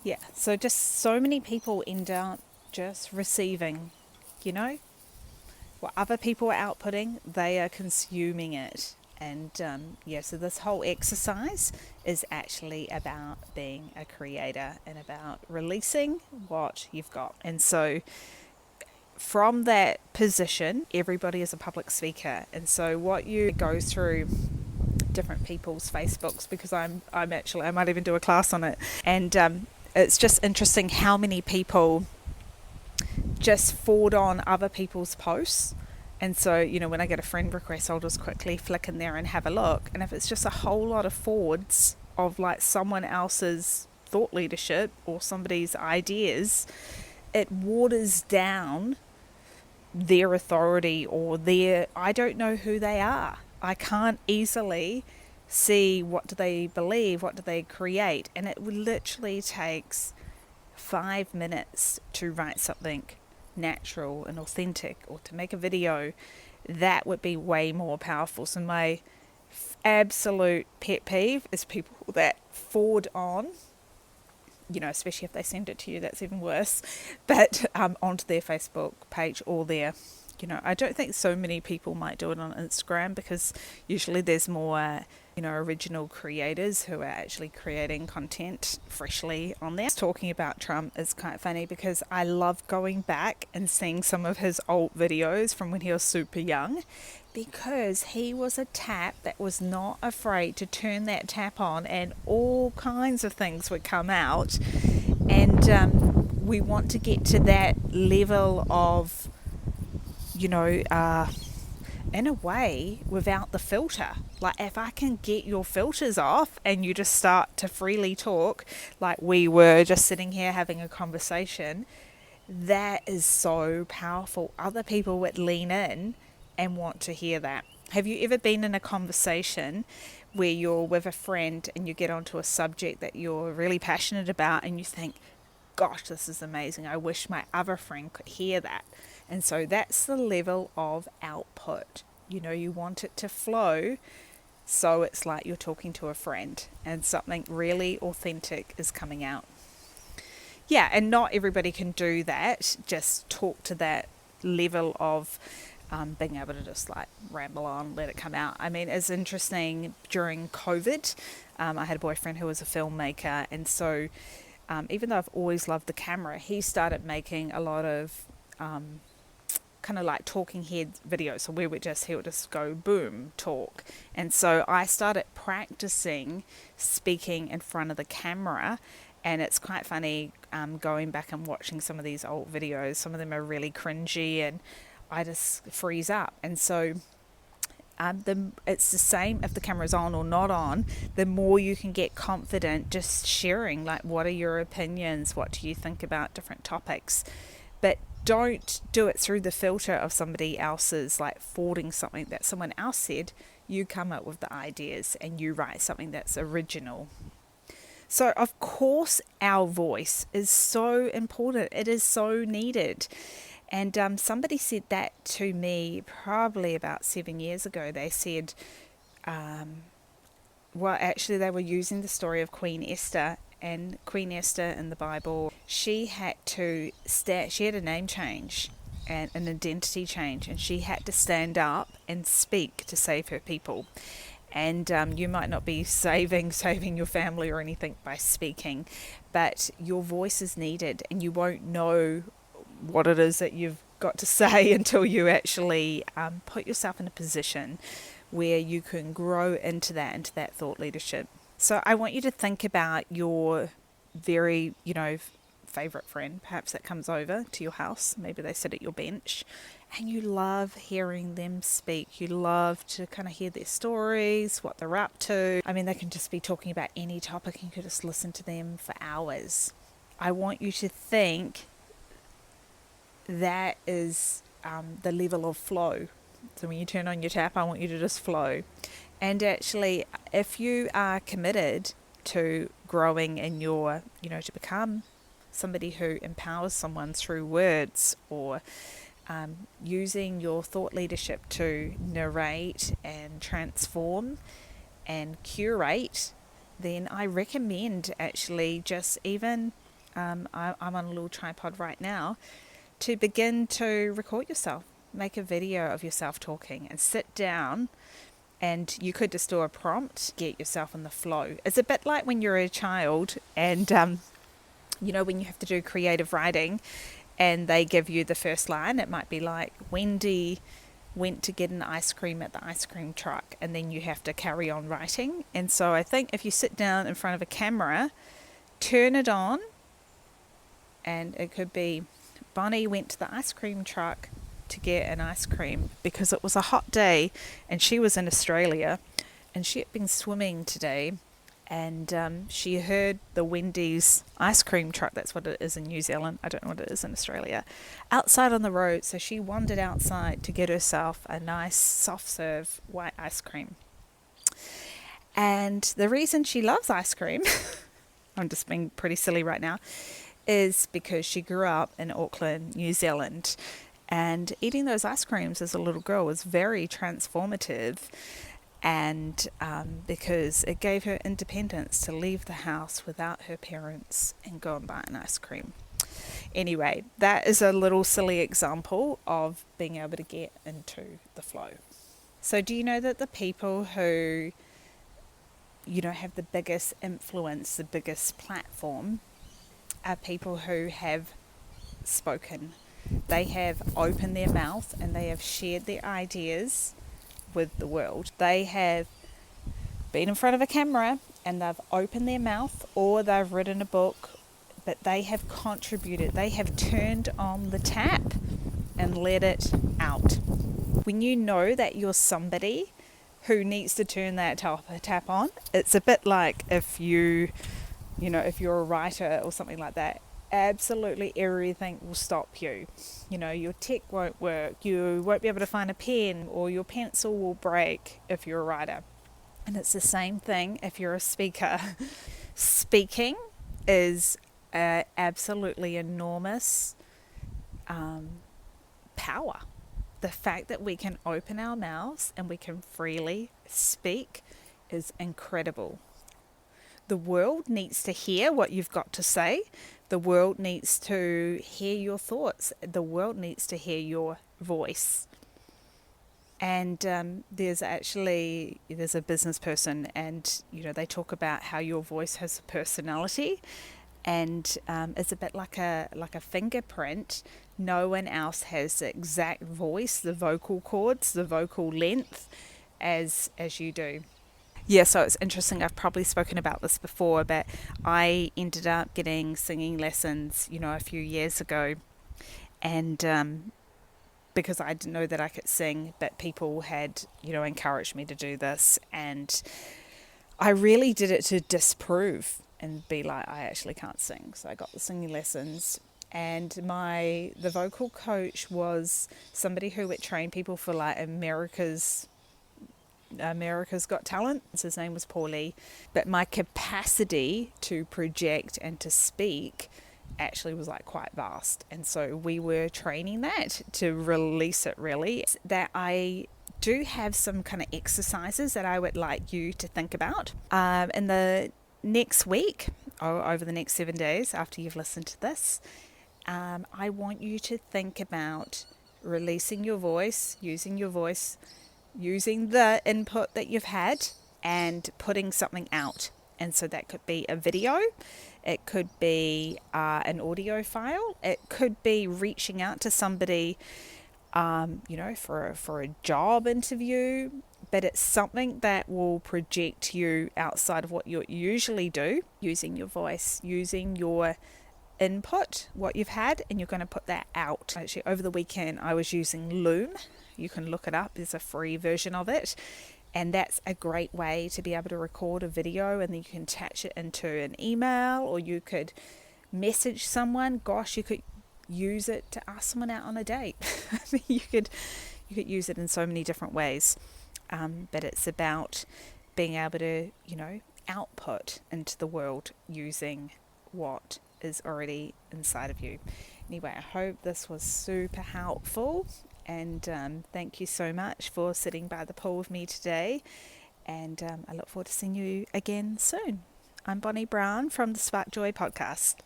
Yeah, so just so many people end up just receiving, you know, what other people are outputting, they are consuming it. And yeah, so this whole exercise is actually about being a creator and about releasing what you've got. And so from that position, everybody is a public speaker. And so what you go through different people's Facebooks, because I'm actually, I might even do a class on it. And it's just interesting how many people just forward on other people's posts. And so, you know, when I get a friend request, I'll just quickly flick in there and have a look. And if it's just a whole lot of forwards of like someone else's thought leadership or somebody's ideas, it waters down their authority or their, I don't know who they are. I can't easily see what do they believe, what do they create. And it literally takes 5 minutes to write something natural and authentic or to make a video. That would be way more powerful. So my absolute pet peeve is people that forward on, you know, especially if they send it to you, that's even worse, but onto their Facebook page or their, you know, I don't think so many people might do it on Instagram because usually there's more, you know, original creators who are actually creating content freshly on there. Talking about Trump is quite funny because I love going back and seeing some of his old videos from when he was super young, because he was a tap that was not afraid to turn that tap on and all kinds of things would come out. And we want to get to that level of, you know, in a way, without the filter. Like, if I can get your filters off and you just start to freely talk, like we were just sitting here having a conversation, that is so powerful. Other people would lean in and want to hear that. Have you ever been in a conversation where you're with a friend and you get onto a subject that you're really passionate about and you think, gosh, this is amazing. I wish my other friend could hear that. And so that's the level of output. You know, you want it to flow so it's like you're talking to a friend and something really authentic is coming out. Yeah, and not everybody can do that, just talk to that level of being able to just like ramble on, let it come out. I mean, it's interesting during COVID, I had a boyfriend who was a filmmaker, and so even though I've always loved the camera, he started making a lot of kind of like talking head videos. So he would just go boom, talk. And so I started practicing speaking in front of the camera. And it's quite funny going back and watching some of these old videos. Some of them are really cringy and I just freeze up. And so it's the same if the camera's on or not on. The more you can get confident just sharing, like, what are your opinions? What do you think about different topics? But don't do it through the filter of somebody else's, like forwarding something that someone else said. You come up with the ideas and you write something that's original. So, of course, our voice is so important. It is so needed. And somebody said that to me probably about 7 years ago. They said, well, actually, they were using the story of Queen Esther. And Queen Esther in the Bible, she had she had a name change and an identity change, and she had to stand up and speak to save her people. And you might not be saving your family or anything by speaking, but your voice is needed, and you won't know what it is that you've got to say until you actually put yourself in a position where you can grow into that thought leadership. So I want you to think about your very, you know, favorite friend, perhaps that comes over to your house. Maybe they sit at your bench and you love hearing them speak. You love to kind of hear their stories, what they're up to. I mean, they can just be talking about any topic and you could just listen to them for hours. I want you to think that is the level of flow. So when you turn on your tap, I want you to just flow. And actually, if you are committed to growing in your, you know, to become somebody who empowers someone through words, or using your thought leadership to narrate and transform and curate, then I recommend actually just even I'm on a little tripod right now, to begin to record yourself. Make a video of yourself talking and sit down, and you could just do a prompt, get yourself in the flow. It's a bit like when you're a child and, when you have to do creative writing and they give you the first line. It might be like, Wendy went to get an ice cream at the ice cream truck, and then you have to carry on writing. And so I think if you sit down in front of a camera, turn it on, and it could be, Bonnie went to the ice cream truck to get an ice cream because it was a hot day and she was in Australia and she had been swimming today, and she heard the Wendy's ice cream truck, that's what it is in New Zealand, I don't know what it is in Australia, outside on the road. So she wandered outside to get herself a nice soft serve white ice cream. And the reason she loves ice cream, I'm just being pretty silly right now, is because she grew up in Auckland, New Zealand, and eating those ice creams as a little girl was very transformative, and because it gave her independence to leave the house without her parents and go and buy an ice cream. Anyway, that is a little silly example of being able to get into the flow. So do you know that the people who, have the biggest influence, the biggest platform, are people who have spoken? They have opened their mouth and they have shared their ideas with the world. They have been in front of a camera and they've opened their mouth, or they've written a book, but they have contributed. They have turned on the tap and let it out. When you know that you're somebody who needs to turn that tap on, it's a bit like if you're a writer or something like that, absolutely everything will stop you. Your tech won't work, you won't be able to find a pen, or your pencil will break if you're a writer. And it's the same thing if you're a speaker. Speaking is absolutely enormous power. The fact that we can open our mouths and we can freely speak is incredible. The world needs to hear what you've got to say. The world needs to hear your thoughts. The world needs to hear your voice. And there's a business person, and they talk about how your voice has a personality, and it's a bit like a fingerprint. No one else has the exact voice, the vocal cords, the vocal length as you do. Yeah, so it's interesting. I've probably spoken about this before, but I ended up getting singing lessons, a few years ago. And because I didn't know that I could sing, but people had, encouraged me to do this. And I really did it to disprove and be like, I actually can't sing. So I got the singing lessons. And the vocal coach was somebody who would train people for like America's Got Talent. His name was Paulie. But my capacity to project and to speak actually was like quite vast. And so we were training that to release it really. That I do have some kind of exercises that I would like you to think about. In the next week, or over the next 7 days after you've listened to this, I want you to think about releasing your voice, using the input that you've had and putting something out. And so that could be a video, it could be an audio file, it could be reaching out to somebody, for a job interview, but it's something that will project you outside of what you usually do, using your voice, using your input, what you've had, and you're going to put that out. Actually, over the weekend I was using Loom. You can look it up, there's a free version of it, and that's a great way to be able to record a video, and then you can attach it into an email, or you could message someone. Gosh, you could use it to ask someone out on a date. I mean, you could use it in so many different ways, but it's about being able to output into the world using what is already inside of you. Anyway, I hope this was super helpful, and thank you so much for sitting by the pool with me today, and I look forward to seeing you again soon. I'm Bonnie Brown from the Spark Joy podcast.